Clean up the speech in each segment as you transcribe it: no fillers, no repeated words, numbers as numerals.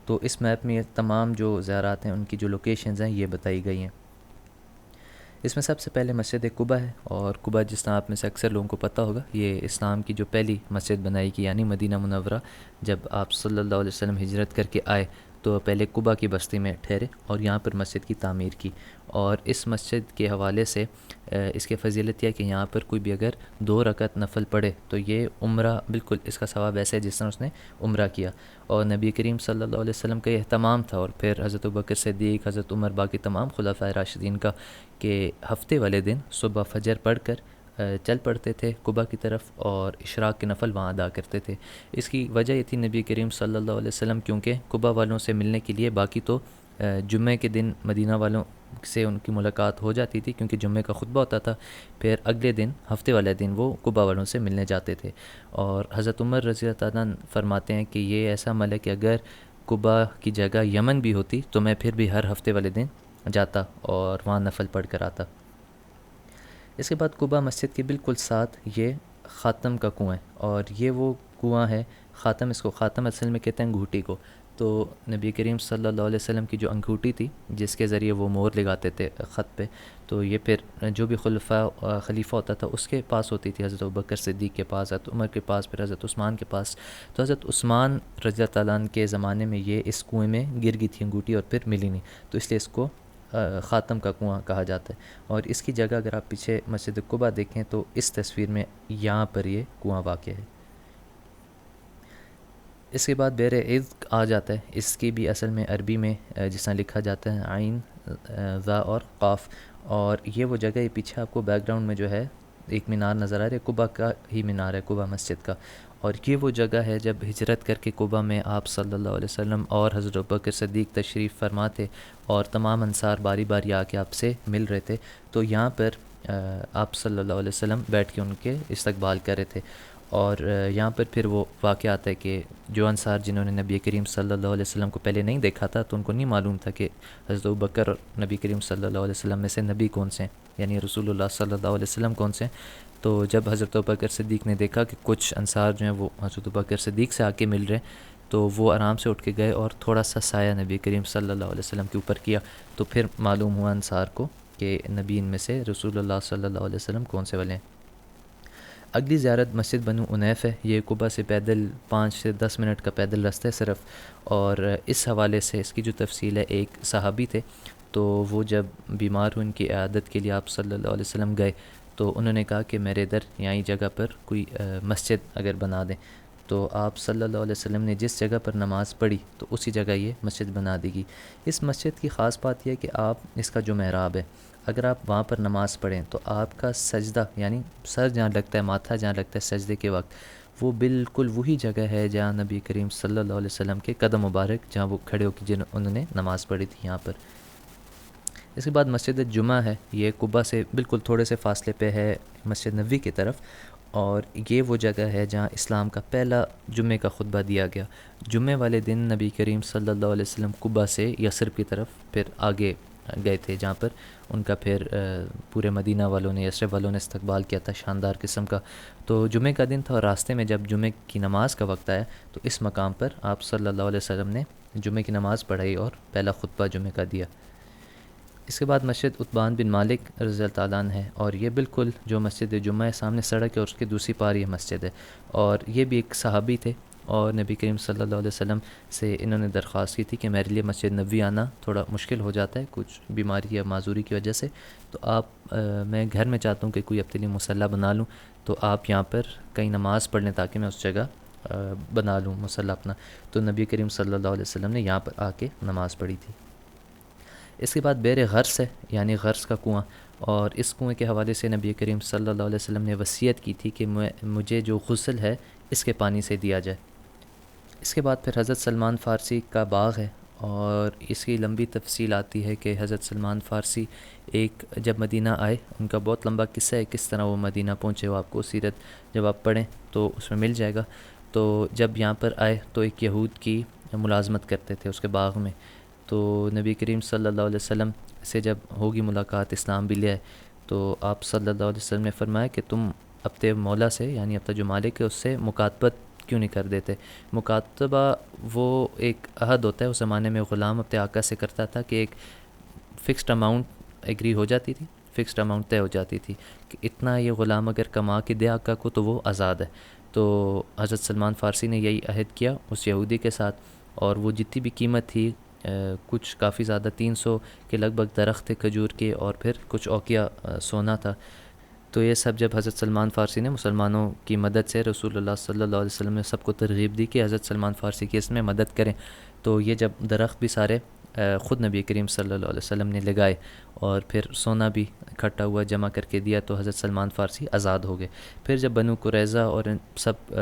تو اس میپ میں یہ تمام جو زیارات ہیں ان کی جو لوکیشنز ہیں یہ بتائی گئی ہیں۔ اس میں سب سے پہلے مسجد قباء ہے، اور قباء جس طرح آپ میں سے اکثر لوگوں کو پتہ ہوگا یہ اسلام کی جو پہلی مسجد بنائی کی، یعنی مدینہ منورہ جب آپ صلی اللہ علیہ وسلم ہجرت کر کے آئے تو پہلے قباء کی بستی میں ٹھہرے اور یہاں پر مسجد کی تعمیر کی۔ اور اس مسجد کے حوالے سے اس کی فضیلت یہ ہے کہ یہاں پر کوئی بھی اگر 2 رکعت نفل پڑھے تو یہ عمرہ بالکل اس کا ثواب ایسا ہے جس طرح اس نے عمرہ کیا۔ اور نبی کریم صلی اللہ علیہ وسلم کا یہ اہتمام تھا، اور پھر حضرت ابوبکر صدیق، حضرت عمر، باقی تمام خلفائے راشدین کا، کہ ہفتے والے دن صبح فجر پڑھ کر چل پڑتے تھے قباء کی طرف اور اشراق کے نفل وہاں ادا کرتے تھے۔ اس کی وجہ یہ تھی نبی کریم صلی اللہ علیہ وسلم کیونکہ قباء والوں سے ملنے کے لیے باقی تو جمعے کے دن مدینہ والوں سے ان کی ملاقات ہو جاتی تھی کیونکہ جمعے کا خطبہ ہوتا تھا، پھر اگلے دن ہفتے والے دن وہ قباء والوں سے ملنے جاتے تھے۔ اور حضرت عمر رضی اللہ تعالیٰ عنہ فرماتے ہیں کہ یہ ایسا عمل ہے کہ اگر قباء کی جگہ یمن بھی ہوتی تو میں پھر بھی ہر ہفتے والے دن جاتا اور وہاں نفل پڑھ کر آتا۔ اس کے بعد قباء مسجد کے بالکل ساتھ یہ خاتم کا کنواں ہے، اور یہ وہ کنواں ہے خاتم، اس کو خاتم اصل میں کہتے ہیں انگوٹھی کو۔ تو نبی کریم صلی اللہ علیہ وسلم کی جو انگوٹھی تھی جس کے ذریعے وہ مور لگاتے تھے خط پہ، تو یہ پھر جو بھی خلیفہ ہوتا تھا اس کے پاس ہوتی تھی، حضرت ابوبکر صدیق کے پاس، حضرت عمر کے پاس، پھر حضرت عثمان کے پاس۔ تو حضرت عثمان رضی اللہ تعالیٰ عنہ کے زمانے میں یہ اس کنویں میں گر گئی تھی انگوٹھی اور پھر ملی نہیں، تو اس لیے اس کو خاتم کا کنواں کہا جاتا ہے۔ اور اس کی جگہ اگر آپ پیچھے مسجد قباء دیکھیں تو اس تصویر میں یہاں پر یہ کنواں واقع ہے۔ اس کے بعد بئر عذق آ جاتا ہے، اس کی بھی اصل میں عربی میں جس طرح لکھا جاتا ہے عین ذا اور قاف، اور یہ وہ جگہ ہے، پیچھے آپ کو بیک گراؤنڈ میں جو ہے ایک مینار نظر آ رہا ہے، قباء کا ہی مینار ہے، قباء مسجد کا۔ اور یہ وہ جگہ ہے جب ہجرت کر کے قباء میں آپ صلی اللہ علیہ وسلم اور حضرت ابوبکر صدیق تشریف فرما تھے اور تمام انصار باری باری آ کے آپ سے مل رہے تھے، تو یہاں پر آپ صلی اللہ علیہ وسلم بیٹھ کے ان کے استقبال کر رہے تھے۔ اور یہاں پر پھر وہ واقعہ آتا ہے کہ جو انصار جنہوں نے نبی کریم صلی اللہ علیہ وسلم کو پہلے نہیں دیکھا تھا تو ان کو نہیں معلوم تھا کہ حضرت ابوبکر اور نبی کریم صلی اللہ علیہ وسلم میں سے نبی کون سے ہیں، یعنی رسول اللہ صلی اللہ علیہ وسلم کون سے ہیں۔ تو جب حضرت ابوبکر صدیق نے دیکھا کہ کچھ انصار جو ہیں وہ حضرت ابوبکر صدیق سے آ کے مل رہے ہیں، تو وہ آرام سے اٹھ کے گئے اور تھوڑا سا سایہ نبی کریم صلی اللہ علیہ وسلم کے اوپر کیا، تو پھر معلوم ہوا انصار کو کہ نبی ان میں سے رسول اللہ صلی اللہ علیہ وسلم کون سے والے ہیں۔ اگلی زیارت مسجد بنو عنیف ہے، یہ قباء سے پیدل 5 سے 10 منٹ کا پیدل راستہ ہے صرف۔ اور اس حوالے سے اس کی جو تفصیل ہے، ایک صحابی تھے تو وہ جب بیمار ہوئے ان کی عیادت کے لیے آپ صلی اللہ علیہ وسلم گئے، تو انہوں نے کہا کہ میرے ادھر یہیں جگہ پر کوئی مسجد اگر بنا دیں، تو آپ صلی اللہ علیہ وسلم نے جس جگہ پر نماز پڑھی تو اسی جگہ یہ مسجد بنا دی گئی۔ اس مسجد کی خاص بات یہ ہے کہ آپ اس کا جو محراب ہے، اگر آپ وہاں پر نماز پڑھیں تو آپ کا سجدہ، یعنی سر جہاں لگتا ہے، ماتھا جہاں لگتا ہے سجدے کے وقت، وہ بالکل وہی جگہ ہے جہاں نبی کریم صلی اللہ علیہ وسلم کے قدم مبارک جہاں وہ کھڑے ہو کے انہوں نے نماز پڑھی تھی یہاں پر۔ اس کے بعد مسجد جمعہ ہے، یہ قباء سے بالکل تھوڑے سے فاصلے پہ ہے مسجد نبوی کی طرف، اور یہ وہ جگہ ہے جہاں اسلام کا پہلا جمعے کا خطبہ دیا گیا۔ جمعے والے دن نبی کریم صلی اللہ علیہ وسلم قباء سے یثرب کی طرف پھر آگے گئے تھے، جہاں پر ان کا پھر پورے مدینہ والوں نے، یثرب والوں نے استقبال کیا تھا شاندار قسم کا۔ تو جمعے کا دن تھا اور راستے میں جب جمعے کی نماز کا وقت آیا تو اس مقام پر آپ صلی اللہ علیہ وسلم نے جمعے کی نماز پڑھائی اور پہلا خطبہ جمعے کا دیا۔ اس کے بعد مسجد عتبان بن مالک رضی اللہ تعالیٰ عنہ ہے، اور یہ بالکل جو مسجد جمعہ ہے سامنے سڑک ہے اور اس کے دوسری پار یہ مسجد ہے، اور یہ بھی ایک صحابی تھے اور نبی کریم صلی اللہ علیہ وسلم سے انہوں نے درخواست کی تھی کہ میرے لیے مسجد نبوی آنا تھوڑا مشکل ہو جاتا ہے کچھ بیماری یا معذوری کی وجہ سے، تو آپ میں گھر میں چاہتا ہوں کہ کوئی اپنے لیے مصلی بنا لوں، تو آپ یہاں پر کہیں نماز پڑھ لیں تاکہ میں اس جگہ بنا لوں مصلی اپنا۔ تو نبی کریم صلی اللہ علیہ وسلم نے یہاں پر آ کے نماز پڑھی تھی۔ اس کے بعد بئر غرس ہے، یعنی غرس کا کنواں، اور اس کنویں کے حوالے سے نبی کریم صلی اللہ علیہ وسلم نے وصیت کی تھی کہ مجھے جو غسل ہے اس کے پانی سے دیا جائے۔ اس کے بعد پھر حضرت سلمان فارسی کا باغ ہے، اور اس کی لمبی تفصیل آتی ہے کہ حضرت سلمان فارسی ایک جب مدینہ آئے، ان کا بہت لمبا قصہ ہے کس طرح وہ مدینہ پہنچے، وہ آپ کو سیرت جب آپ پڑھیں تو اس میں مل جائے گا۔ تو جب یہاں پر آئے تو ایک یہود کی ملازمت کرتے تھے اس کے باغ میں، تو نبی کریم صلی اللہ علیہ وسلم سے جب ہوگی ملاقات، اسلام بھی لے آئے، تو آپ صلی اللہ علیہ وسلم نے فرمایا کہ تم اپنے مولا سے، یعنی اپنا جو مالک ہے اس سے مکاتبت کیوں نہیں کر دیتے؟ مکاتبہ وہ ایک عہد ہوتا ہے، اس زمانے میں غلام اپنے آقا سے کرتا تھا کہ ایک فکسڈ اماؤنٹ ایگری ہو جاتی تھی، فکسڈ اماؤنٹ طے ہو جاتی تھی کہ اتنا یہ غلام اگر کما کے دے آقا کو تو وہ آزاد ہے۔ تو حضرت سلمان فارسی نے یہی عہد کیا اس یہودی کے ساتھ، اور وہ جتنی بھی قیمت تھی، کچھ کافی زیادہ 300 کے لگ بھگ درخت تھے کھجور کے، اور پھر کچھ اوقیہ سونا تھا۔ تو یہ سب جب حضرت سلمان فارسی نے مسلمانوں کی مدد سے، رسول اللہ صلی اللہ علیہ وسلم نے سب کو ترغیب دی کہ حضرت سلمان فارسی کی اس میں مدد کریں، تو یہ جب درخت بھی سارے خود نبی کریم صلی اللہ علیہ وسلم نے لگائے، اور پھر سونا بھی اکٹھا ہوا جمع کر کے دیا، تو حضرت سلمان فارسی آزاد ہو گئے۔ پھر جب بنو قریظہ اور ان سب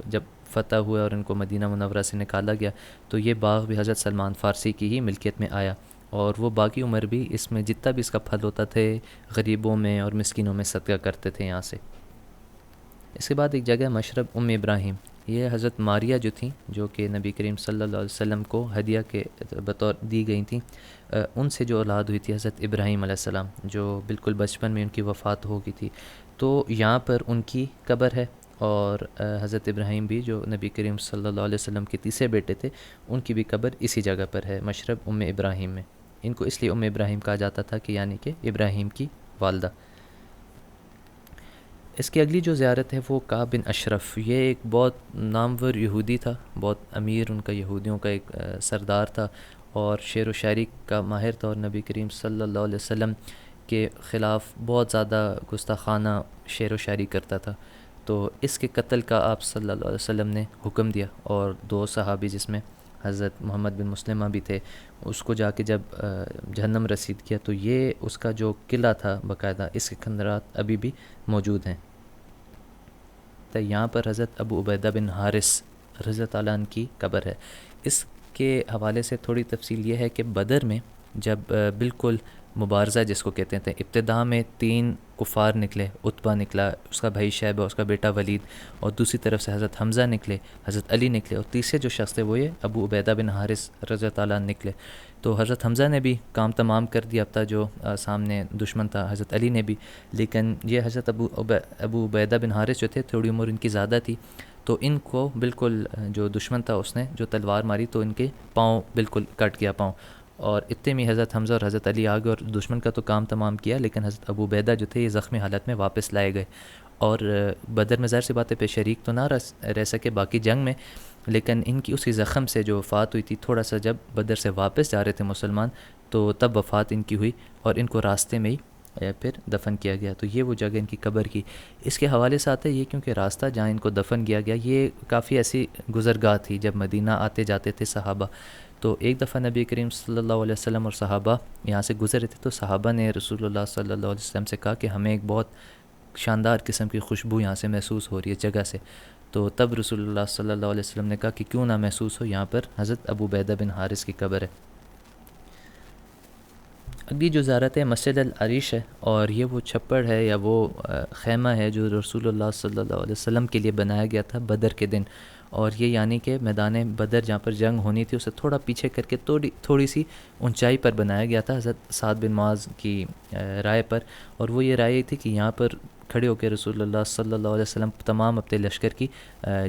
جب فتح ہوئے اور ان کو مدینہ منورہ سے نکالا گیا، تو یہ باغ بھی حضرت سلمان فارسی کی ہی ملکیت میں آیا، اور وہ باقی عمر بھی اس میں جتنا بھی اس کا پھل ہوتا تھے غریبوں میں اور مسکینوں میں صدقہ کرتے تھے یہاں سے۔ اس کے بعد ایک جگہ مشرب ابراہیم، یہ حضرت ماریہ جو تھیں، جو کہ نبی کریم صلی اللہ علیہ وسلم کو ہدیہ کے بطور دی گئی تھیں، ان سے جو اولاد ہوئی تھی حضرت ابراہیم علیہ السلام، جو بالکل بچپن میں ان کی وفات ہو گئی تھی، تو یہاں پر ان کی قبر ہے، اور حضرت ابراہیم بھی جو نبی کریم صلی اللہ علیہ وسلم کے تیسرے بیٹے تھے، ان کی بھی قبر اسی جگہ پر ہے، مشرب ابراہیم میں۔ ان کو اس لیے ابراہیم کہا جاتا تھا کہ یعنی کہ ابراہیم کی والدہ۔ اس کی اگلی جو زیارت ہے وہ کعب بن اشرف، یہ ایک بہت نامور یہودی تھا، بہت امیر ان کا یہودیوں کا ایک سردار تھا، اور شعر و شاعری کا ماہر تھا، اور نبی کریم صلی اللہ علیہ وسلم کے خلاف بہت زیادہ گستاخانہ شعر و شاعری کرتا تھا۔ تو اس کے قتل کا آپ صلی اللہ علیہ وسلم نے حکم دیا، اور 2 صحابی جس میں حضرت محمد بن مسلمہ بھی تھے، اس کو جا کے جب جہنم رسید کیا، تو یہ اس کا جو قلعہ تھا باقاعدہ، اس کے کھنڈرات ابھی بھی موجود ہیں۔ تو یہاں پر حضرت ابو عبیدہ بن حارث رضی اللہ عنہ کی قبر ہے۔ اس کے حوالے سے تھوڑی تفصیل یہ ہے کہ بدر میں جب بالکل مبارزہ جس کو کہتے ہیں، ابتداء میں 3 کفار نکلے، عتبہ نکلا، اس کا بھائی شیبہ، اس کا بیٹا ولید، اور دوسری طرف سے حضرت حمزہ نکلے، حضرت علی نکلے، اور تیسرے جو شخص تھے وہ یہ ابو عبیدہ بن حارث رضی اللہ عنہ نکلے۔ تو حضرت حمزہ نے بھی کام تمام کر دیا، اب تک جو سامنے دشمن تھا، حضرت علی نے بھی، لیکن یہ حضرت ابو عبیدہ بن حارث جو تھے، تھوڑی عمر ان کی زیادہ تھی، تو ان کو بالکل جو دشمن تھا اس نے جو تلوار ماری تو ان کے پاؤں بالکل کٹ گیا پاؤں، اور اتنے میں حضرت حمزہ اور حضرت علی آگے، اور دشمن کا تو کام تمام کیا، لیکن حضرت ابو عبیدہ جو تھے یہ زخمی حالت میں واپس لائے گئے، اور بدر میں ظاہر سی بات ہے پہ شریک تو نہ رہ سکے باقی جنگ میں، لیکن ان کی اسی زخم سے جو وفات ہوئی تھی، تھوڑا سا جب بدر سے واپس جا رہے تھے مسلمان، تو تب وفات ان کی ہوئی، اور ان کو راستے میں ہی پھر دفن کیا گیا۔ تو یہ وہ جگہ ان کی قبر کی، اس کے حوالے سے آتا ہے یہ کیونکہ راستہ جہاں ان کو دفن کیا گیا یہ کافی ایسی گزرگاہ تھی، جب مدینہ آتے جاتے تھے صحابہ، تو ایک دفعہ نبی کریم صلی اللہ علیہ وسلم اور صحابہ یہاں سے گزر رہے تھے، تو صحابہ نے رسول اللہ صلی اللہ علیہ وسلم سے کہا کہ ہمیں ایک بہت شاندار قسم کی خوشبو یہاں سے محسوس ہو رہی ہے جگہ سے، تو تب رسول اللہ صلی اللہ علیہ وسلم نے کہا کہ کیوں نہ محسوس ہو، یہاں پر حضرت ابو عبیدہ بن حارث کی قبر ہے۔ اگلی جو زیارت ہے مسجد العریش ہے، اور یہ وہ چھپڑ ہے یا وہ خیمہ ہے جو رسول اللہ صلی اللہ علیہ وسلم کے لیے بنایا گیا تھا بدر کے دن، اور یہ یعنی کہ میدان بدر جہاں پر جنگ ہونی تھی اسے تھوڑا پیچھے کر کے تھوڑی سی اونچائی پر بنایا گیا تھا حضرت سعد بن معاذ کی رائے پر، اور وہ یہ رائے تھی کہ یہاں پر کھڑے ہو کے رسول اللہ صلی اللہ علیہ وسلم تمام اپنے لشکر کی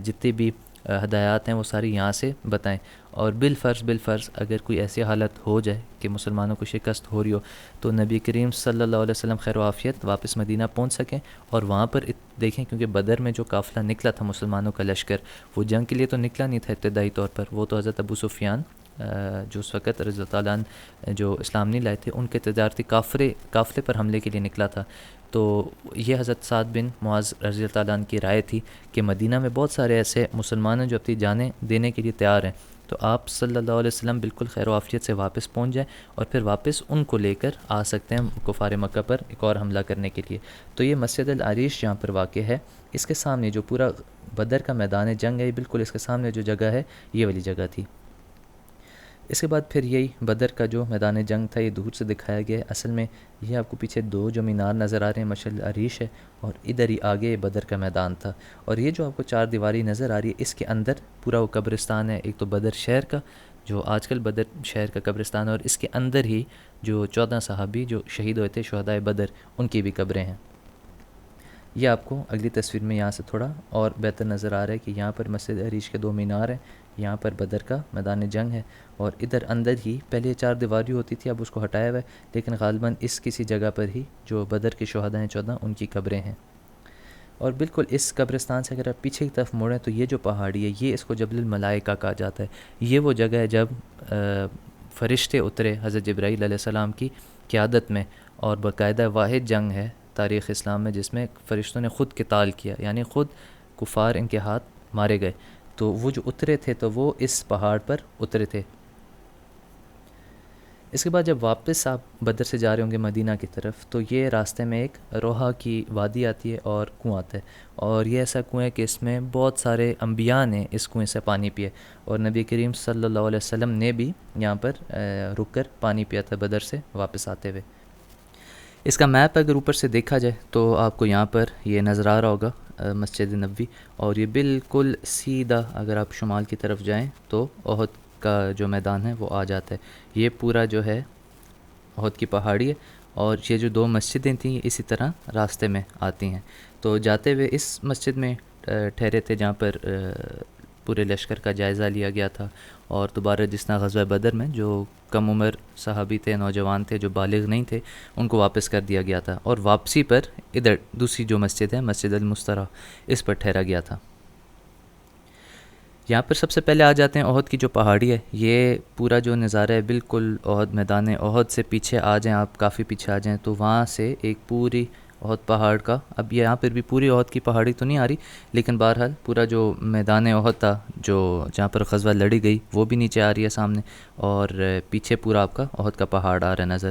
جتنی بھی ہدایات ہیں وہ ساری یہاں سے بتائیں، اور بالفرض اگر کوئی ایسی حالت ہو جائے کہ مسلمانوں کو شکست ہو رہی ہو تو نبی کریم صلی اللہ علیہ وسلم خیر و عافیت واپس مدینہ پہنچ سکیں، اور وہاں پر دیکھیں کیونکہ بدر میں جو قافلہ نکلا تھا مسلمانوں کا لشکر، وہ جنگ کے لیے تو نکلا نہیں تھا ابتدائی طور پر، وہ تو حضرت ابو سفیان جو اس وقت رضی اللہ عنہ جو اسلام نہیں لائے تھے ان کے تجارتی قافلے پر حملے کے لیے نکلا تھا، تو یہ حضرت سعد بن معاذ رضی اللہ عنہ کی رائے تھی کہ مدینہ میں بہت سارے ایسے مسلمان ہیں جو اپنی جانیں دینے کے لیے تیار ہیں، تو آپ صلی اللہ علیہ وسلم بالکل خیر و عافیت سے واپس پہنچ جائیں، اور پھر واپس ان کو لے کر آ سکتے ہیں کفار مکہ پر ایک اور حملہ کرنے کے لیے۔ تو یہ مسجد العریش جہاں پر واقع ہے، اس کے سامنے جو پورا بدر کا میدان جنگ ہے، بالکل اس کے سامنے جو جگہ ہے یہ والی جگہ تھی۔ اس کے بعد پھر یہی بدر کا جو میدان جنگ تھا یہ دور سے دکھایا گیا ہے، اصل میں یہ آپ کو پیچھے 2 جو مینار نظر آ رہے ہیں مسجد العریش ہے، اور ادھر ہی آگے بدر کا میدان تھا، اور یہ جو آپ کو 4 دیواری نظر آ رہی ہے اس کے اندر پورا وہ قبرستان ہے، ایک تو بدر شہر کا جو آج کل بدر شہر کا قبرستان ہے، اور اس کے اندر ہی جو 14 صحابی جو شہید ہوئے تھے شہدائے بدر ان کی بھی قبریں ہیں۔ یہ آپ کو اگلی تصویر میں یہاں سے تھوڑا اور بہتر نظر آ رہا ہے کہ یہاں پر مسجد عریش کے 2 مینار ہیں، یہاں پر بدر کا میدان جنگ ہے، اور ادھر اندر ہی پہلے یہ 4 دیواری ہوتی تھی، اب اس کو ہٹایا ہوا ہے، لیکن غالباً اس کسی جگہ پر ہی جو بدر کے شہداء ہیں 14 ان کی قبریں ہیں۔ اور بالکل اس قبرستان سے اگر آپ پیچھے کی طرف موڑیں تو یہ جو پہاڑی ہے یہ اس کو جبل الملائکہ کہا جاتا ہے۔ یہ وہ جگہ ہے جب فرشتے اترے حضرت جبرائیل علیہ السلام کی قیادت میں، اور باقاعدہ واحد جنگ ہے تاریخ اسلام میں جس میں فرشتوں نے خود قتال کیا، یعنی خود کفار ان کے ہاتھ مارے گئے۔ تو وہ جو اترے تھے تو وہ اس پہاڑ پر اترے تھے۔ اس کے بعد جب واپس آپ بدر سے جا رہے ہوں گے مدینہ کی طرف تو یہ راستے میں ایک روحا کی وادی آتی ہے اور کنواں آتا ہے، اور یہ ایسا کنواں ہے کہ اس میں بہت سارے انبیاء نے اس کنویں سے پانی پیا، اور نبی کریم صلی اللہ علیہ وسلم نے بھی یہاں پر رک کر پانی پیا تھا بدر سے واپس آتے ہوئے۔ اس کا میپ اگر اوپر سے دیکھا جائے تو آپ کو یہاں پر یہ نظر آ رہا ہوگا مسجد نبوی، اور یہ بالکل سیدھا اگر آپ شمال کی طرف جائیں تو احد کا جو میدان ہے وہ آ جاتا ہے۔ یہ پورا جو ہے احد کی پہاڑی ہے، اور یہ جو 2 مسجدیں تھیں یہ اسی طرح راستے میں آتی ہیں۔ تو جاتے ہوئے اس مسجد میں ٹھہرے تھے جہاں پر پورے لشکر کا جائزہ لیا گیا تھا، اور دوبارہ جس طرح غزوہ بدر میں جو کم عمر صحابی تھے، نوجوان تھے جو بالغ نہیں تھے، ان کو واپس کر دیا گیا تھا، اور واپسی پر ادھر دوسری جو مسجد ہے مسجد المسترا اس پر ٹھہرا گیا تھا۔ یہاں پر سب سے پہلے آ جاتے ہیں احد کی جو پہاڑی ہے، یہ پورا جو نظارہ ہے بالکل احد میدان احد سے پیچھے آ جائیں آپ، کافی پیچھے آ جائیں تو وہاں سے ایک پوری احد پہاڑ کا، اب یہاں پر بھی پوری احد کی پہاڑی تو نہیں آ رہی، لیکن بہرحال پورا جو میدان احد تھا جو جہاں پر غزوہ لڑی گئی وہ بھی نیچے آ رہی ہے سامنے، اور پیچھے پورا آپ کا احد کا پہاڑ آ رہا ہے نظر۔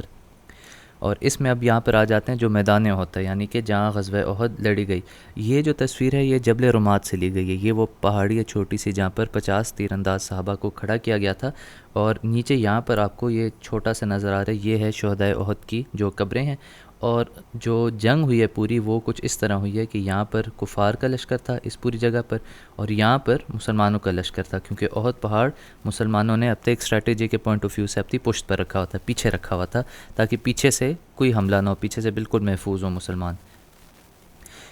اور اس میں اب یہاں پر آ جاتے ہیں جو میدان احد ہے، یعنی کہ جہاں غزوہ احد لڑی گئی۔ یہ جو تصویر ہے یہ جبل رمات سے لی گئی ہے، یہ وہ پہاڑی ہے چھوٹی سی جہاں پر 50 تیر انداز صحابہ کو کھڑا کیا گیا تھا، اور نیچے یہاں پر آپ کو یہ چھوٹا سا نظر آ رہا ہے، یہ ہے شہدائے احد کی جو قبریں ہیں۔ اور جو جنگ ہوئی ہے پوری وہ کچھ اس طرح ہوئی ہے کہ یہاں پر کفار کا لشکر تھا اس پوری جگہ پر، اور یہاں پر مسلمانوں کا لشکر تھا، کیونکہ احد پہاڑ مسلمانوں نے اب تک ایک اسٹریٹجی کے پوائنٹ آف ویو سے اپنی پشت پر رکھا ہوا تھا، پیچھے رکھا ہوا تھا، تاکہ پیچھے سے کوئی حملہ نہ ہو، پیچھے سے بالکل محفوظ ہو مسلمان۔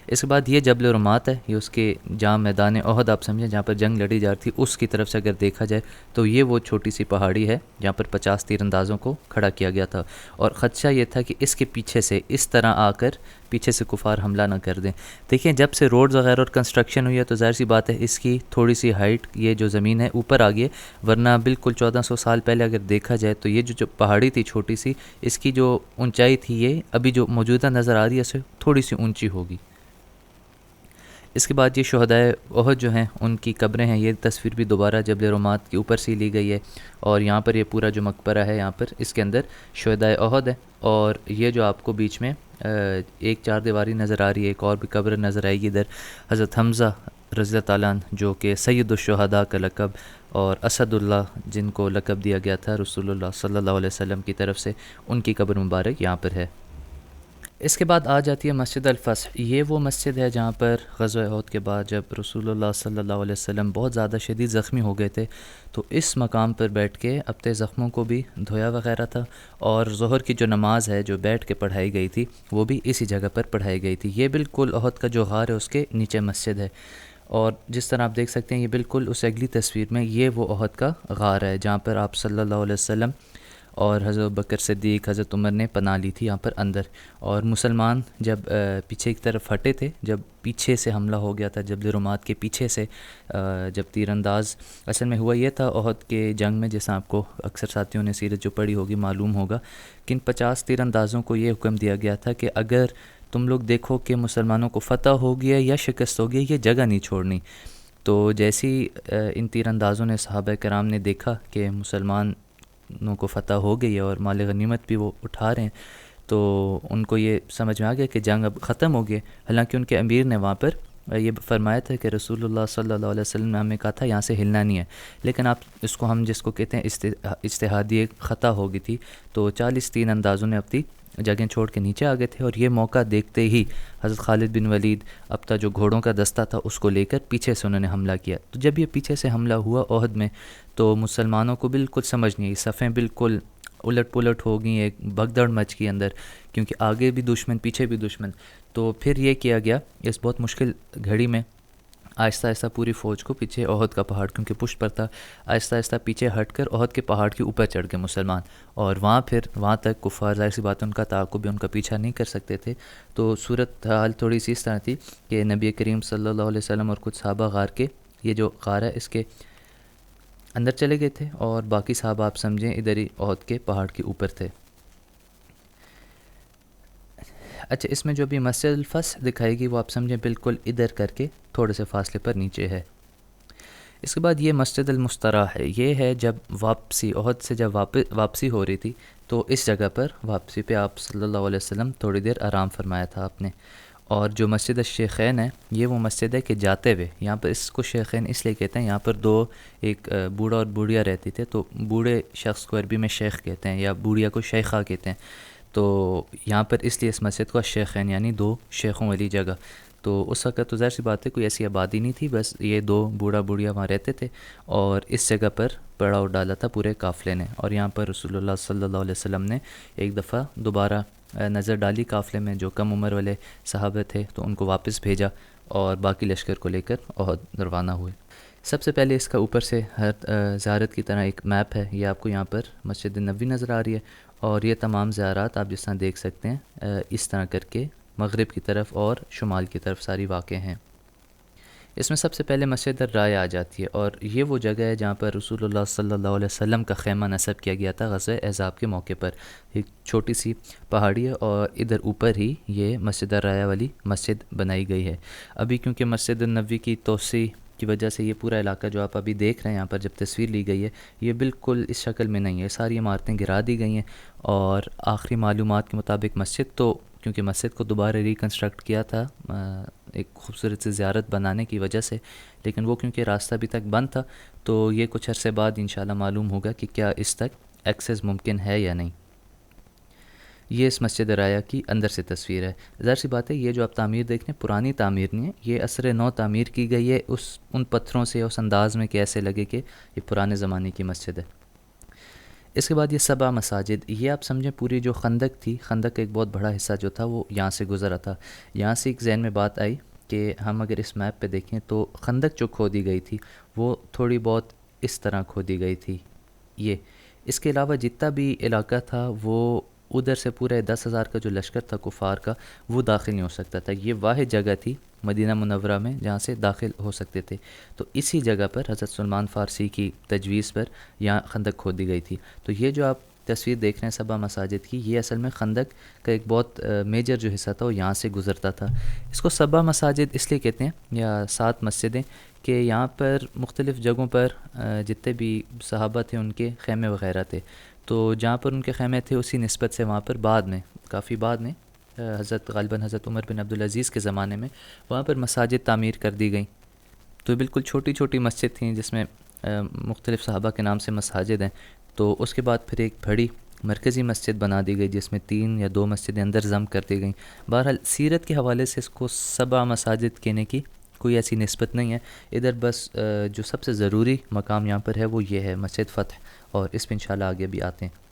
اس کے بعد یہ جبل رمات ہے، یہ اس کے جہاں میدان احد آپ سمجھیں جہاں پر جنگ لڑی جا رہی تھی اس کی طرف سے اگر دیکھا جائے تو یہ وہ چھوٹی سی پہاڑی ہے جہاں پر 50 تیر اندازوں کو کھڑا کیا گیا تھا، اور خدشہ یہ تھا کہ اس کے پیچھے سے اس طرح آ کر پیچھے سے کفار حملہ نہ کر دیں۔ دیکھیں جب سے روڈز وغیرہ اور کنسٹرکشن ہوئی ہے تو ظاہر سی بات ہے اس کی تھوڑی سی ہائٹ، یہ جو زمین ہے اوپر آ گئی ہے، ورنہ بالکل 1400 سال پہلے اگر دیکھا جائے تو یہ جو پہاڑی تھی چھوٹی سی، اس کی جو اونچائی تھی یہ ابھی جو موجودہ نظر آ رہی ہے اس سے تھوڑی سی اونچی ہوگی۔ اس کے بعد یہ شہدائے احد جو ہیں ان کی قبریں ہیں، یہ تصویر بھی دوبارہ جبل رمات کے اوپر سے لی گئی ہے، اور یہاں پر یہ پورا جو مقبرہ ہے یہاں پر اس کے اندر شہدائے احد ہے، اور یہ جو آپ کو بیچ میں ایک 4 دیواری نظر آ رہی ہے، ایک اور بھی قبر نظر آئے گی ادھر، حضرت حمزہ رضی اللہ تعالیٰ عنہ جو کہ سید الشہداء کا لقب، اور اسد اللہ جن کو لقب دیا گیا تھا رسول اللہ صلی اللہ علیہ وسلم کی طرف سے، ان کی قبر مبارک یہاں پر ہے۔ اس کے بعد آ جاتی ہے مسجد الفتح، یہ وہ مسجد ہے جہاں پر غزوہ احد کے بعد جب رسول اللہ صلی اللہ علیہ وسلم بہت زیادہ شدید زخمی ہو گئے تھے تو اس مقام پر بیٹھ کے اپنے زخموں کو بھی دھویا وغیرہ تھا، اور ظہر کی جو نماز ہے جو بیٹھ کے پڑھائی گئی تھی وہ بھی اسی جگہ پر پڑھائی گئی تھی۔ یہ بالکل احد کا جو غار ہے اس کے نیچے مسجد ہے، اور جس طرح آپ دیکھ سکتے ہیں یہ بالکل اس اگلی تصویر میں یہ وہ احد کا غار ہے جہاں پر آپ صلی اللہ علیہ وسلم اور حضرت بکر صدیق حضرت عمر نے پناہ لی تھی یہاں پر اندر، اور مسلمان جب پیچھے کی طرف ہٹے تھے، جب پیچھے سے حملہ ہو گیا تھا جبل رمات کے پیچھے سے، جب تیر انداز، اصل میں ہوا یہ تھا احد کے جنگ میں جیسا آپ کو اکثر ساتھیوں نے سیرت جو پڑھی ہوگی معلوم ہوگا کہ ان 50 تیر اندازوں کو یہ حکم دیا گیا تھا کہ اگر تم لوگ دیکھو کہ مسلمانوں کو فتح ہو گیا یا شکست ہو گئی یہ جگہ نہیں چھوڑنی۔ تو جیسی ان تیر اندازوں نے صحابہ کرام نے دیکھا کہ مسلمانوں کو فتح ہو گئی ہے اور مال غنیمت بھی وہ اٹھا رہے ہیں، تو ان کو یہ سمجھ میں آ گیا کہ جنگ اب ختم ہو گئی۔ حالانکہ ان کے امیر نے وہاں پر یہ فرمایا تھا کہ رسول اللہ صلی اللہ علیہ وسلم نے ہمیں کہا تھا یہاں سے ہلنا نہیں ہے، لیکن آپ اس کو ہم جس کو کہتے ہیں اجتہادی ایک خطا ہو گئی تھی، تو 40 تین اندازوں نے اپنی جگہیں چھوڑ کے نیچے آ گئے تھے، اور یہ موقع دیکھتے ہی حضرت خالد بن ولید اپنا جو گھوڑوں کا دستہ تھا اس کو لے کر پیچھے سے انہوں نے حملہ کیا۔ تو جب یہ پیچھے سے حملہ ہوا احد میں تو مسلمانوں کو بالکل سمجھ نہیں آئی، صفیں بالکل الٹ پلٹ ہو گئی، ایک بھگدڑ مچ گئی اندر، کیونکہ آگے بھی دشمن پیچھے بھی دشمن۔ تو پھر یہ کیا گیا اس بہت مشکل گھڑی میں، آہستہ آہستہ پوری فوج کو پیچھے احد کا پہاڑ کیونکہ پشت پر تھا، آہستہ آہستہ پیچھے ہٹ کر احد کے پہاڑ کے اوپر چڑھ گئے مسلمان، اور وہاں تک کفار ظاہر سی بات ان کا تعاقب بھی ان کا پیچھا نہیں کر سکتے تھے۔ تو صورت حال تھوڑی سی اس طرح تھی کہ نبی کریم صلی اللہ علیہ وسلم اور کچھ صحابہ غار کے، یہ جو غار ہے اس کے اندر چلے گئے تھے، اور باقی صحابہ آپ سمجھیں ادھر ہی احد کے پہاڑ کے اوپر تھے۔ اچھا، اس میں جو بھی مسجد الفصح دکھائے گی وہ آپ سمجھیں بالکل ادھر کر کے تھوڑے سے فاصلے پر نیچے ہے۔ اس کے بعد یہ مسجد المستراح ہے، یہ ہے جب واپسی احد سے جب واپسی ہو رہی تھی تو اس جگہ پر واپسی پہ آپ صلی اللہ علیہ وسلم تھوڑی دیر آرام فرمایا تھا آپ نے۔ اور جو مسجد الشیخین ہے یہ وہ مسجد ہے کہ جاتے ہوئے، یہاں پر اس کو شیخین اس لیے کہتے ہیں، یہاں پر دو، ایک بوڑھا اور بوڑھیا رہتی تھے، تو بوڑھے شخص کو عربی میں شیخ کہتے ہیں یا بوڑھیا کو شیخہ کہتے ہیں، تو یہاں پر اس لیے اس مسجد کو الشیخین یعنی دو شیخوں والی جگہ۔ تو اس وقت تو ظاہر سی بات ہے کوئی ایسی آبادی نہیں تھی، بس یہ دو بوڑھا بوڑھیا وہاں رہتے تھے، اور اس جگہ پر پڑاؤ ڈالا تھا پورے قافلے نے، اور یہاں پر رسول اللہ صلی اللہ علیہ وسلم نے ایک دفعہ دوبارہ نظر ڈالی قافلے میں، جو کم عمر والے صحابہ تھے تو ان کو واپس بھیجا، اور باقی لشکر کو لے کر احد روانہ ہوئے۔ سب سے پہلے اس کا اوپر سے ہر زیارت کی طرح ایک میپ ہے، یہ آپ کو یہاں پر مسجد نبوی نظر آ رہی ہے، اور یہ تمام زیارات آپ جس طرح دیکھ سکتے ہیں اس طرح کر کے مغرب کی طرف اور شمال کی طرف ساری واقع ہیں۔ اس میں سب سے پہلے مسجد الرائے آ جاتی ہے، اور یہ وہ جگہ ہے جہاں پر رسول اللہ صلی اللہ علیہ وسلم کا خیمہ نصب کیا گیا تھا غزوہ احزاب کے موقع پر۔ ایک چھوٹی سی پہاڑی ہے، اور ادھر اوپر ہی یہ مسجد الرائے والی مسجد بنائی گئی ہے۔ ابھی کیونکہ مسجد النبوی کی توسیع کی وجہ سے یہ پورا علاقہ جو آپ ابھی دیکھ رہے ہیں یہاں پر جب تصویر لی گئی ہے، یہ بالکل اس شکل میں نہیں ہے، ساری عمارتیں گرا دی گئی ہیں، اور آخری معلومات کے مطابق مسجد تو، کیونکہ مسجد کو دوبارہ ریکنسٹرکٹ کیا تھا ایک خوبصورت سی زیارت بنانے کی وجہ سے، لیکن وہ کیونکہ راستہ ابھی تک بند تھا تو یہ کچھ عرصے بعد انشاءاللہ معلوم ہوگا کہ کیا اس تک ایکسیس ممکن ہے یا نہیں۔ یہ اس مسجد رائع کی اندر سے تصویر ہے۔ ظاہر سی بات ہے یہ جو آپ تعمیر دیکھ رہے ہیں پرانی تعمیر نہیں ہے، یہ عصر نو تعمیر کی گئی ہے ان پتھروں سے، اس انداز میں کہ ایسے لگے کہ یہ پرانے زمانے کی مسجد ہے۔ اس کے بعد یہ 7 مساجد، یہ آپ سمجھیں پوری جو خندق تھی، خندق کا ایک بہت بڑا حصہ جو تھا وہ یہاں سے گزرا تھا۔ یہاں سے ایک ذہن میں بات آئی کہ ہم اگر اس میپ پہ دیکھیں تو خندق جو کھودی گئی تھی وہ تھوڑی بہت اس طرح کھودی گئی تھی۔ یہ اس کے علاوہ جتنا بھی علاقہ تھا وہ ادھر سے پورے 10,000 کا جو لشکر تھا کفار کا وہ داخل نہیں ہو سکتا تھا، یہ واحد جگہ تھی مدینہ منورہ میں جہاں سے داخل ہو سکتے تھے، تو اسی جگہ پر حضرت سلمان فارسی کی تجویز پر یہاں خندق کھودی گئی تھی۔ تو یہ جو آپ تصویر دیکھ رہے ہیں 7 مساجد کی، یہ اصل میں خندق کا ایک بہت میجر جو حصہ تھا وہ یہاں سے گزرتا تھا۔ اس کو 7 مساجد اس لیے کہتے ہیں یا 7 مسجدیں کہ یہاں پر مختلف جگہوں پر جتنے بھی صحابہ تھے ان کے خیمے وغیرہ تھے، تو جہاں پر ان کے خیمے تھے اسی نسبت سے وہاں پر بعد میں کافی بعد میں غالباً حضرت عمر بن عبدالعزیز کے زمانے میں وہاں پر مساجد تعمیر کر دی گئیں، تو بالکل چھوٹی چھوٹی مسجد تھیں جس میں مختلف صحابہ کے نام سے مساجد ہیں۔ تو اس کے بعد پھر ایک بڑی مرکزی مسجد بنا دی گئی جس میں 3 یا 2 مسجدیں اندر ضم کر دی گئیں۔ بہرحال سیرت کے حوالے سے اس کو 7 مساجد کہنے کی کوئی ایسی نسبت نہیں ہے، ادھر بس جو سب سے ضروری مقام یہاں پر ہے وہ یہ ہے مسجد فتح، اور اس پہ انشاءاللہ آگے بھی آتے ہیں۔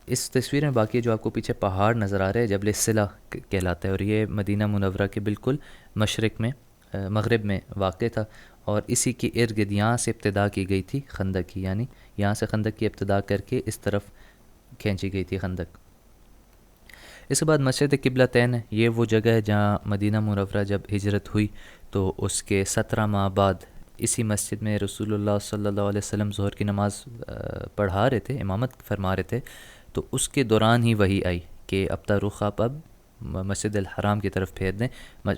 اس تصویر میں باقی جو آپ کو پیچھے پہاڑ نظر آ رہے ہیں جبل الصلہ کہلاتا ہے، اور یہ مدینہ منورہ کے بالکل مشرق میں مغرب میں واقع تھا، اور اسی کے ارد گرد یہاں سے ابتدا کی گئی تھی خندق کی، یعنی یہاں سے خندق کی ابتدا کر کے اس طرف کھینچی گئی تھی خندق۔ اس کے بعد مسجد قبلتین ہے، یہ وہ جگہ ہے جہاں مدینہ منورہ جب ہجرت ہوئی تو اس کے 17 ماہ بعد اسی مسجد میں رسول اللہ صلی اللہ علیہ وسلم ظہر کی نماز پڑھا رہے تھے، امامت فرما رہے تھے، تو اس کے دوران ہی وحی آئی کہ اب رخ آپ اب مسجد الحرام کی طرف پھیر دیں،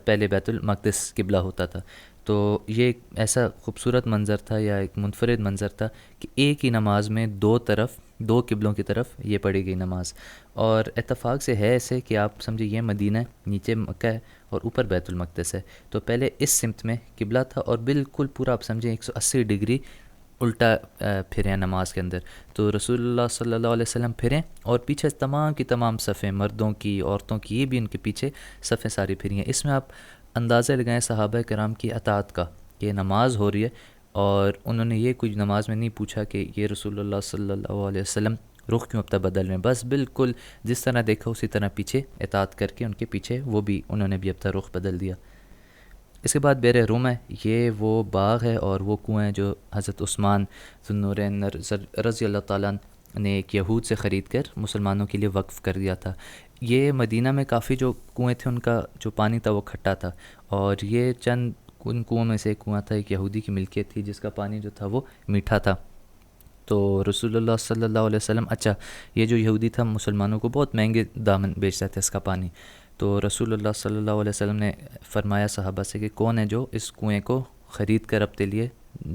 پہلے بیت المقدس قبلہ ہوتا تھا۔ تو یہ ایک ایسا خوبصورت منظر تھا یا ایک منفرد منظر تھا کہ ایک ہی نماز میں 2 قبلوں کی طرف یہ پڑھی گئی نماز، اور اتفاق سے ہے ایسے کہ آپ سمجھے یہ مدینہ ہے، نیچے مکہ ہے اور اوپر بیت المقدس ہے، تو پہلے اس سمت میں قبلہ تھا اور بالکل پورا آپ سمجھیں 180 ڈگری الٹا پھریں نماز کے اندر، تو رسول اللہ صلی اللہ علیہ وسلم پھریں اور پیچھے تمام کی تمام صفیں، مردوں کی عورتوں کی، یہ بھی ان کے پیچھے صفیں ساری پھری ہیں۔ اس میں آپ اندازہ لگائیں صحابہ کرام کی اطاعت کا کہ نماز ہو رہی ہے، اور انہوں نے یہ کچھ نماز میں نہیں پوچھا کہ یہ رسول اللہ صلی اللہ علیہ وسلم رخ کیوں اب تک بدل رہے ہیں، بس بالکل جس طرح دیکھا اسی طرح پیچھے اطاعت کر کے ان کے پیچھے وہ بھی انہوں نے بھی اب تک رخ بدل دیا۔ اس کے بعد بیر روم ہے، یہ وہ باغ ہے اور وہ کنواں ہے جو حضرت عثمان ذو النورین رضی اللہ تعالیٰ نے ایک یہود سے خرید کر مسلمانوں کے لیے وقف کر دیا تھا۔ یہ مدینہ میں کافی جو کنویں تھے ان کا جو پانی تھا وہ کھٹا تھا، اور یہ چند ان کنوؤں میں سے ایک کنواں تھا، ایک یہودی کی ملکیت تھی جس کا پانی جو تھا وہ میٹھا تھا۔ تو رسول اللہ صلی اللہ علیہ وسلم، اچھا یہ جو یہودی تھا مسلمانوں کو بہت مہنگے دامن بیچتا تھا اس کا پانی، تو رسول اللہ صلی اللہ علیہ وسلم نے فرمایا صحابہ سے کہ کون ہے جو اس کنویں کو خرید کر اپنے لیے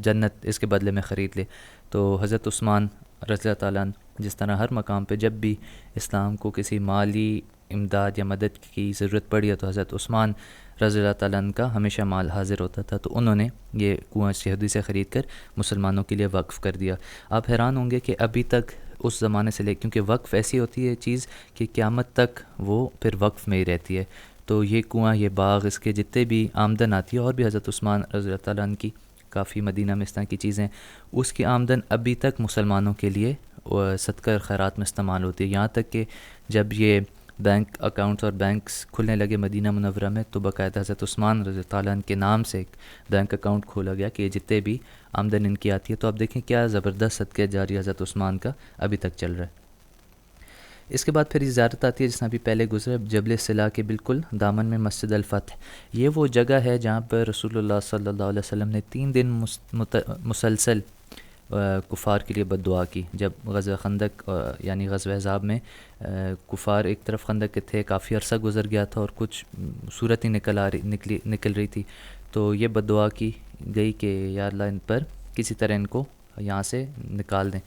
جنت اس کے بدلے میں خرید لے۔ تو حضرت عثمان رضی اللہ تعالیٰ عنہ، جس طرح ہر مقام پہ جب بھی اسلام کو کسی مالی امداد یا مدد کی ضرورت پڑی ہے تو حضرت عثمان رضی اللہ تعالیٰ عنہ کا ہمیشہ مال حاضر ہوتا تھا، تو انہوں نے یہ کنواں یہودی سے خرید کر مسلمانوں کے لیے وقف کر دیا۔ آپ حیران ہوں گے کہ ابھی تک اس زمانے سے لے، کیونکہ وقف ایسی ہوتی ہے چیز کہ قیامت تک وہ پھر وقف میں ہی رہتی ہے، تو یہ کنواں، یہ باغ، اس کے جتنے بھی آمدن آتی ہے، اور بھی حضرت عثمان رضی اللہ تعالیٰ عنہ کی کافی مدینہ میں اس طرح کی چیزیں، اس کی آمدن ابھی تک مسلمانوں کے لیے صدقہ اور خیرات میں استعمال ہوتی ہے، یہاں تک کہ جب یہ بینک اکاؤنٹس اور بینکس کھلنے لگے مدینہ منورہ میں تو باقاعدہ حضرت عثمان رضی اللہ تعالیٰ عنہ کے نام سے ایک بینک اکاؤنٹ کھولا گیا کہ یہ جتنے بھی آمدن ان کی آتی ہے، تو آپ دیکھیں کیا زبردست صدقہ جاری حضرت عثمان کا ابھی تک چل رہا ہے۔ اس کے بعد پھر یہ زیارت آتی ہے جس طرح ابھی پہلے گزرا، جبل صلا کے بالکل دامن میں مسجد الفتح، یہ وہ جگہ ہے جہاں پر رسول اللہ صلی اللہ علیہ وسلم نے 3 دن مسلسل کفار کے لیے بد دعا کی۔ جب غزوہ خندق یعنی غزوہ احزاب میں کفار ایک طرف خندق کے تھے، کافی عرصہ گزر گیا تھا اور کچھ صورت ہی نکل رہی تھی، تو یہ بد دعا کی گئی کہ یا اللہ ان پر کسی طرح ان کو یہاں سے نکال دیں۔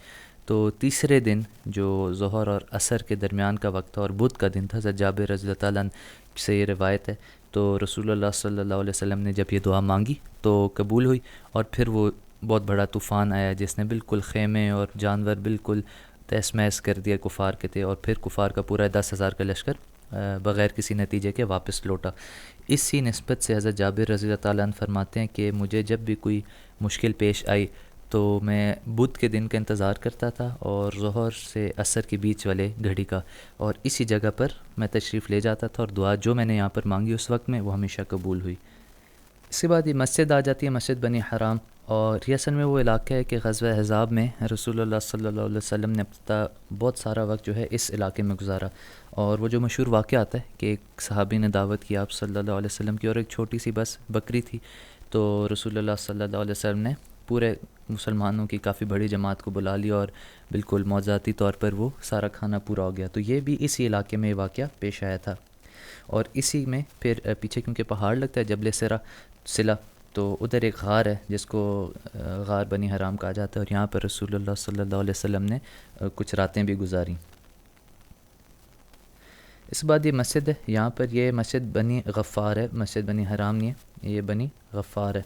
تو تیسرے دن جو ظہر اور عصر کے درمیان کا وقت تھا اور بدھ کا دن تھا، حضرت جابر رضی اللہ تعالیٰ عنہ سے یہ روایت ہے، تو رسول اللہ صلی اللہ علیہ وسلم نے جب یہ دعا مانگی تو قبول ہوئی، اور پھر وہ بہت بڑا طوفان آیا جس نے بالکل خیمے اور جانور بالکل تہس محس کر دیا کفار کے تھے، اور پھر کفار کا پورا 10,000 کا لشکر بغیر کسی نتیجے کے واپس لوٹا۔ اسی نسبت سے حضرت جابر رضی اللہ تعالیٰ عنہ فرماتے ہیں کہ مجھے جب بھی کوئی مشکل پیش آئی تو میں بدھ کے دن کا انتظار کرتا تھا اور ظہر سے عصر کے بیچ والے گھڑی کا، اور اسی جگہ پر میں تشریف لے جاتا تھا، اور دعا جو میں نے یہاں پر مانگی اس وقت میں وہ ہمیشہ قبول ہوئی۔ اس کے بعد یہ مسجد آ جاتی ہے، مسجد بنی حرام، اور یہ اصل میں وہ علاقہ ہے کہ غزوہ احزاب میں رسول اللہ صلی اللہ علیہ وسلم نے اپنا بہت سارا وقت جو ہے اس علاقے میں گزارا، اور وہ جو مشہور واقعہ آتا ہے کہ ایک صحابی نے دعوت کی آپ صلی اللہ علیہ وسلم کی، اور ایک چھوٹی سی بس بکری تھی، تو رسول اللہ صلی اللہ علیہ وسلم نے پورے مسلمانوں کی کافی بڑی جماعت کو بلا لیا اور بالکل معجزاتی طور پر وہ سارا کھانا پورا ہو گیا۔ تو یہ بھی اسی علاقے میں یہ واقعہ پیش آیا تھا، اور اسی میں پھر پیچھے کیونکہ پہاڑ لگتا ہے جبل صلا، تو ادھر ایک غار ہے جس کو غار بنی حرام کہا جاتا ہے، اور یہاں پر رسول اللہ صلی اللہ علیہ وسلم نے کچھ راتیں بھی گزاریں۔ اس بعد یہ مسجد ہے، یہاں پر یہ مسجد بنی غفار ہے، مسجد بنی حرام نہیں ہے، یہ بنی غفار ہے،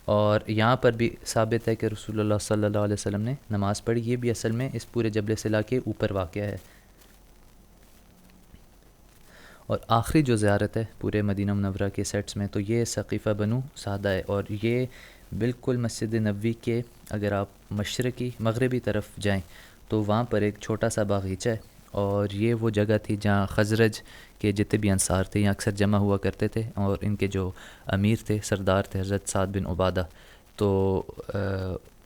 اور یہاں پر بھی ثابت ہے کہ رسول اللہ صلی اللہ علیہ وسلم نے نماز پڑھی، یہ بھی اصل میں اس پورے جبل صلا کے اوپر واقع ہے۔ اور آخری جو زیارت ہے پورے مدینہ منورہ کے سیٹس میں تو یہ سقیفہ بنو سعدہ ہے، اور یہ بالکل مسجد نبوی کے اگر آپ مغربی طرف جائیں تو وہاں پر ایک چھوٹا سا باغیچہ ہے، اور یہ وہ جگہ تھی جہاں خزرج کے جتنے بھی انصار تھے یہاں اکثر جمع ہوا کرتے تھے، اور ان کے جو امیر تھے، سردار تھے حضرت سعد بن عبادہ، تو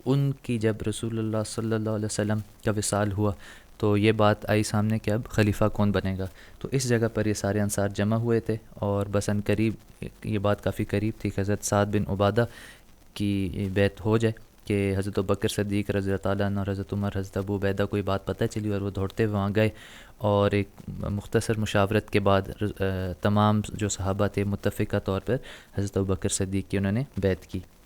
ان کی جب رسول اللہ صلی اللہ علیہ وسلم کا وصال ہوا تو یہ بات آئی سامنے کہ اب خلیفہ کون بنے گا، تو اس جگہ پر یہ سارے انصار جمع ہوئے تھے، اور بس ان قریب یہ بات کافی قریب تھی کہ حضرت سعد بن عبادہ کی بیعت ہو جائے، کہ حضرت ابوبکر صدیق رضی اللہ تعالیٰ عنہ اور حضرت عمر، حضرت ابو عبیدہ کوئی بات پتہ چلی اور وہ دوڑتے ہوئے وہاں گئے، اور ایک مختصر مشاورت کے بعد تمام جو صحابہ تھے متفقہ طور پر حضرت ابوبکر صدیق کی انہوں نے بیعت کی۔